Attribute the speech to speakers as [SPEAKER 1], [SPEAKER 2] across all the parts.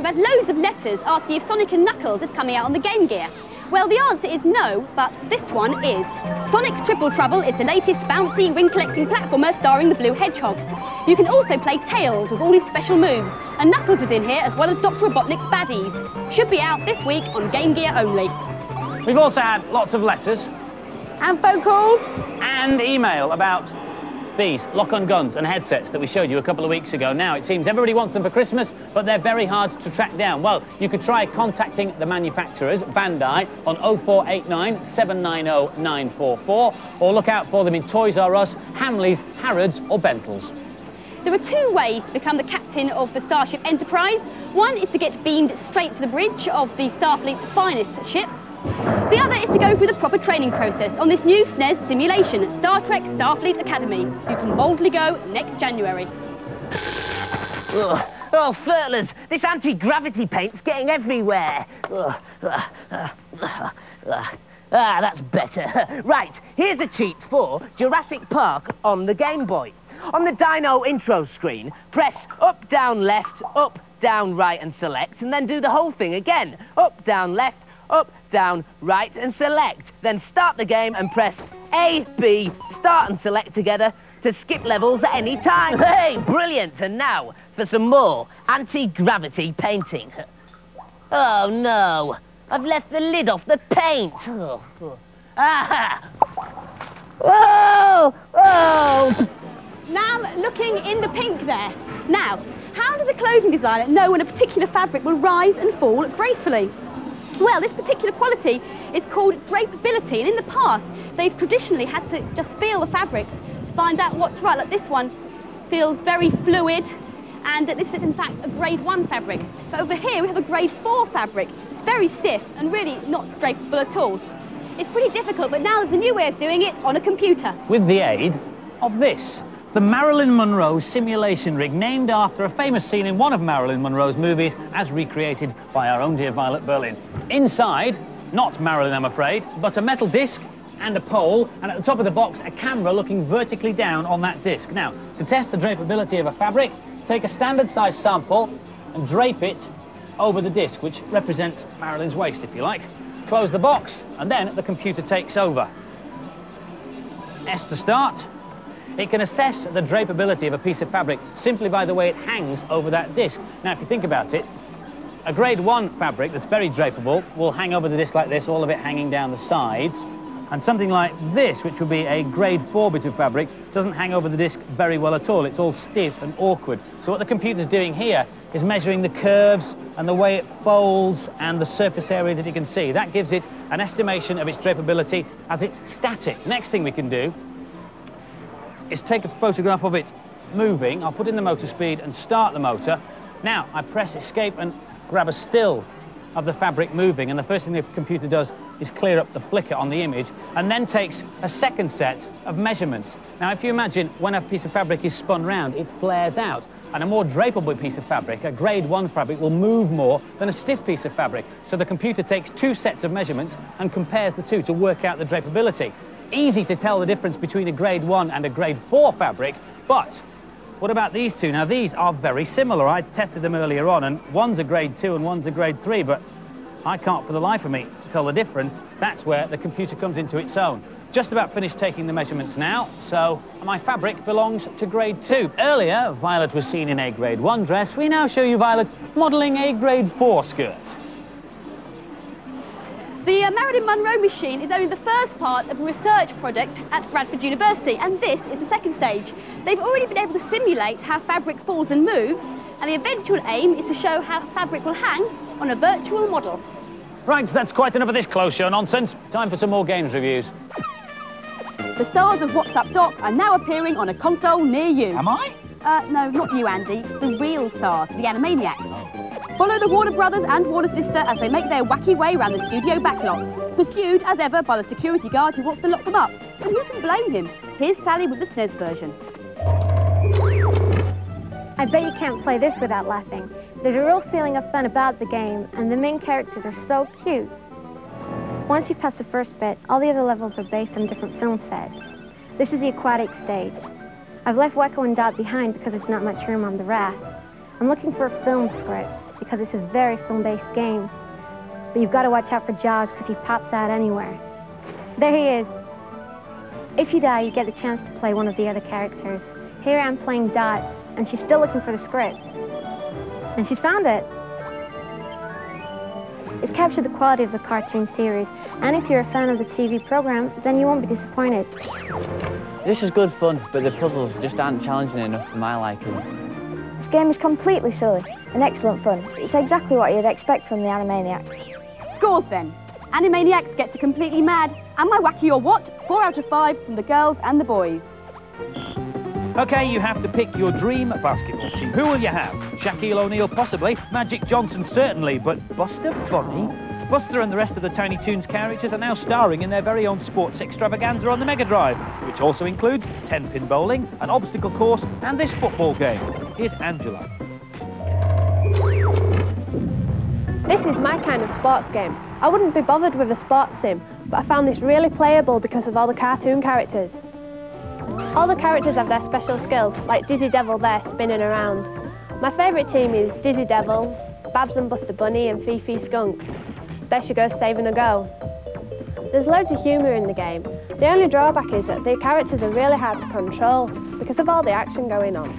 [SPEAKER 1] had loads of letters asking if Sonic and Knuckles is coming out on the Game Gear. Well, the answer is no, but this one is. Sonic Triple Trouble is the latest bouncy ring-collecting platformer starring the Blue Hedgehog. You can also play Tails with all his special moves, and Knuckles is in here as well as Dr. Robotnik's baddies. Should be out this week on Game Gear only.
[SPEAKER 2] We've also had lots of letters.
[SPEAKER 1] And phone calls.
[SPEAKER 2] And email about these lock-on guns and headsets that we showed you a couple of weeks ago. Now, it seems everybody wants them for Christmas, but they're very hard to track down. Well, you could try contacting the manufacturers, Bandai, on 0489 790 944, or look out for them in Toys R Us, Hamleys, Harrods or Bentles.
[SPEAKER 1] There are two ways to become the captain of the Starship Enterprise. One is to get beamed straight to the bridge of the Starfleet's finest ship. The other is to go through the proper training process on this new SNES simulation at Star Trek Starfleet Academy. You can boldly go next January.
[SPEAKER 3] Ugh. Oh, Flirtlers, this anti-gravity paint's getting everywhere. That's better. Right, here's a cheat for Jurassic Park on the Game Boy. On the Dino intro screen, press up, down, left, up, down, right and select, and then do the whole thing again. Up, down, left, up, down, right and select. Then start the game and press A, B, start and select together to skip levels at any time. Hey, brilliant! And now for some more anti-gravity painting. Oh no, I've left the lid off the paint. Aha! Whoa! Whoa!
[SPEAKER 1] Now looking in the pink there. Now, how does a clothing designer know when a particular fabric will rise and fall gracefully? Well, this particular quality is called drapability, and in the past, they've traditionally had to just feel the fabrics to find out what's right. Like this one feels very fluid, and this is in fact a grade 1 fabric. But over here we have a grade 4 fabric. It's very stiff and really not drapable at all. It's pretty difficult, but now there's a new way of doing it on a computer.
[SPEAKER 2] With the aid of this. The Marilyn Monroe simulation rig, named after a famous scene in one of Marilyn Monroe's movies, as recreated by our own dear Violet Berlin. Inside, not Marilyn, I'm afraid, but a metal disc and a pole, and at the top of the box, a camera looking vertically down on that disc. Now, to test the drapability of a fabric, take a standard size sample and drape it over the disc, which represents Marilyn's waist, if you like. Close the box, and then the computer takes over. S to start. It can assess the drapability of a piece of fabric simply by the way it hangs over that disc. Now, if you think about it, a grade 1 fabric that's very drapable will hang over the disc like this, all of it hanging down the sides. And something like this, which would be a grade 4 bit of fabric, doesn't hang over the disc very well at all. It's all stiff and awkward. So what the computer's doing here is measuring the curves and the way it folds and the surface area that you can see. That gives it an estimation of its drapability as it's static. Next thing we can do is take a photograph of it moving. I'll put in the motor speed and start the motor. Now, I press escape and grab a still of the fabric moving, and the first thing the computer does is clear up the flicker on the image, and then takes a second set of measurements. Now, if you imagine when a piece of fabric is spun round, it flares out, and a more drapable piece of fabric, a grade 1 fabric, will move more than a stiff piece of fabric. So the computer takes 2 sets of measurements and compares the two to work out the drapability. Easy to tell the difference between a grade 1 and a grade 4 fabric, but what about these two? Now, these are very similar. I tested them earlier on, and one's a grade 2 and one's a grade 3, but I can't for the life of me tell the difference. That's where the computer comes into its own. Just about finished taking the measurements now, so my fabric belongs to grade 2. Earlier, Violet was seen in a grade 1 dress. We now show you Violet modelling a grade 4 skirt.
[SPEAKER 1] The Marilyn Monroe machine is only the first part of a research project at Bradford University, and this is the second stage. They've already been able to simulate how fabric falls and moves, and the eventual aim is to show how fabric will hang on a virtual model.
[SPEAKER 2] Right, that's quite enough of this close show nonsense. Time for some more games reviews.
[SPEAKER 1] The stars of What's Up Doc are now appearing on a console near you.
[SPEAKER 2] Am I?
[SPEAKER 1] No, not you, Andy. The real stars, the Animaniacs. Follow the Warner Brothers and Warner Sister as they make their wacky way around the studio backlots, pursued as ever by the security guard who wants to lock them up. And who can blame him? Here's Sally with the SNES version.
[SPEAKER 4] I bet you can't play this without laughing. There's a real feeling of fun about the game, and the main characters are so cute. Once you pass the first bit, all the other levels are based on different film sets. This is the aquatic stage. I've left Wacko and Dot behind because there's not much room on the raft. I'm looking for a film script. because it's a very film-based game. But you've got to watch out for Jaws because he pops out anywhere. There he is. If you die, you get the chance to play one of the other characters. Here I'm playing Dot, and she's still looking for the script. And she's found it. It's captured the quality of the cartoon series, and if you're a fan of the TV program, then you won't be disappointed.
[SPEAKER 5] This is good fun, but the puzzles just aren't challenging enough for my liking.
[SPEAKER 6] This game is completely silly and excellent fun. It's exactly what you'd expect from the Animaniacs.
[SPEAKER 1] Scores then. Animaniacs gets a completely mad. Am I wacky or what? 4 out of 5 from the girls and the boys.
[SPEAKER 2] OK, you have to pick your dream basketball team. Who will you have? Shaquille O'Neal, possibly. Magic Johnson, certainly. But Buster Bunny? Buster and the rest of the Tiny Toons characters are now starring in their very own sports extravaganza on the Mega Drive, which also includes 10-pin bowling, an obstacle course, and this football game. Here's Angela.
[SPEAKER 7] This is my kind of sports game. I wouldn't be bothered with a sports sim, but I found this really playable because of all the cartoon characters. All the characters have their special skills, like Dizzy Devil there spinning around. My favourite team is Dizzy Devil, Babs and Buster Bunny and Fifi Skunk. There she goes saving a goal. There's loads of humour in the game. The only drawback is that the characters are really hard to control because of all the action going on.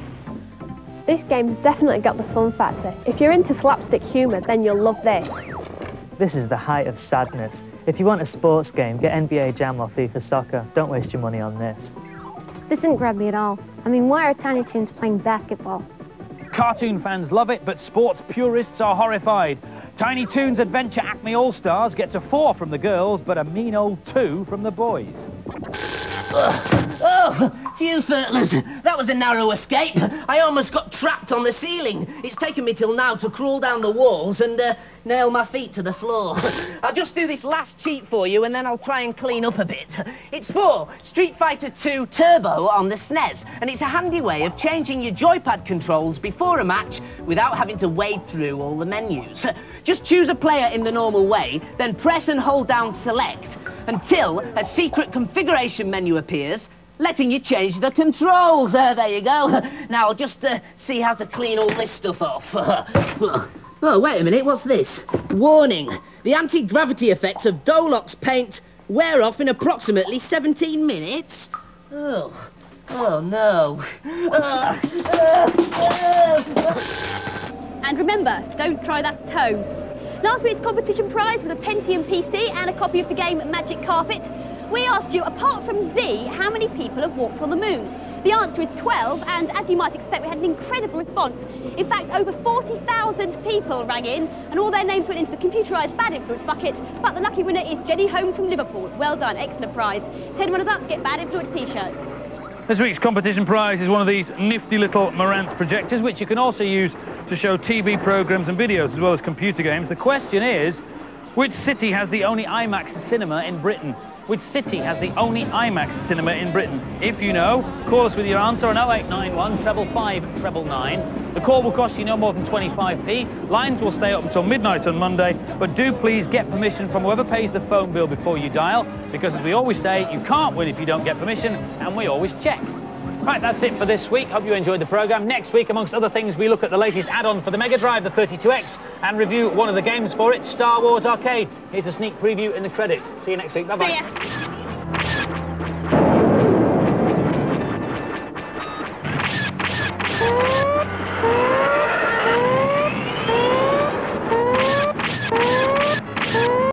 [SPEAKER 7] This game's definitely got the fun factor. If you're into slapstick humour, then you'll love this.
[SPEAKER 8] This is the height of sadness. If you want a sports game, get NBA Jam or FIFA Soccer. Don't waste your money on this.
[SPEAKER 4] This didn't grab me at all. I mean, why are Tiny Toons playing basketball?
[SPEAKER 2] Cartoon fans love it, but sports purists are horrified. Tiny Toons Adventure Acme All-Stars gets a 4 from the girls, but a mean old 2 from the boys.
[SPEAKER 3] Oh, phew, Thurtlers. That was a narrow escape. I almost got trapped on the ceiling. It's taken me till now to crawl down the walls and nail my feet to the floor. I'll just do this last cheat for you and then I'll try and clean up a bit. It's for Street Fighter 2 Turbo on the SNES, and it's a handy way of changing your joypad controls before a match without having to wade through all the menus. Just choose a player in the normal way, then press and hold down Select until a secret configuration menu appears, letting you change the controls. There you go. Now, just see how to clean all this stuff off. Oh, wait a minute, what's this? Warning, the anti-gravity effects of Dolox paint wear off in approximately 17 minutes. Oh no.
[SPEAKER 1] And remember, don't try that toe. Last week's competition prize was a Pentium PC and a copy of the game Magic Carpet. We asked you, apart from Z, how many people have walked on the moon? The answer is 12, and as you might expect, we had an incredible response. In fact, over 40,000 people rang in, and all their names went into the computerised bad influence bucket, but the lucky winner is Jenny Holmes from Liverpool. Well done, excellent prize. 10 runners up, get bad influence t-shirts.
[SPEAKER 2] This week's competition prize is one of these nifty little Marantz projectors, which you can also use to show TV programmes and videos, as well as computer games. The question is, which city has the only IMAX cinema in Britain? Which city has the only IMAX cinema in Britain? If you know, call us with your answer on 0891 555 999. The call will cost you no more than 25p. Lines will stay up until midnight on Monday, but do please get permission from whoever pays the phone bill before you dial, because as we always say, you can't win if you don't get permission, and we always check. Right, that's it for this week. Hope you enjoyed the programme. Next week, amongst other things, we look at the latest add-on for the Mega Drive, the 32X, and review one of the games for it, Star Wars Arcade. Here's a sneak preview in the credits. See you next week. Bye-bye.
[SPEAKER 1] See ya.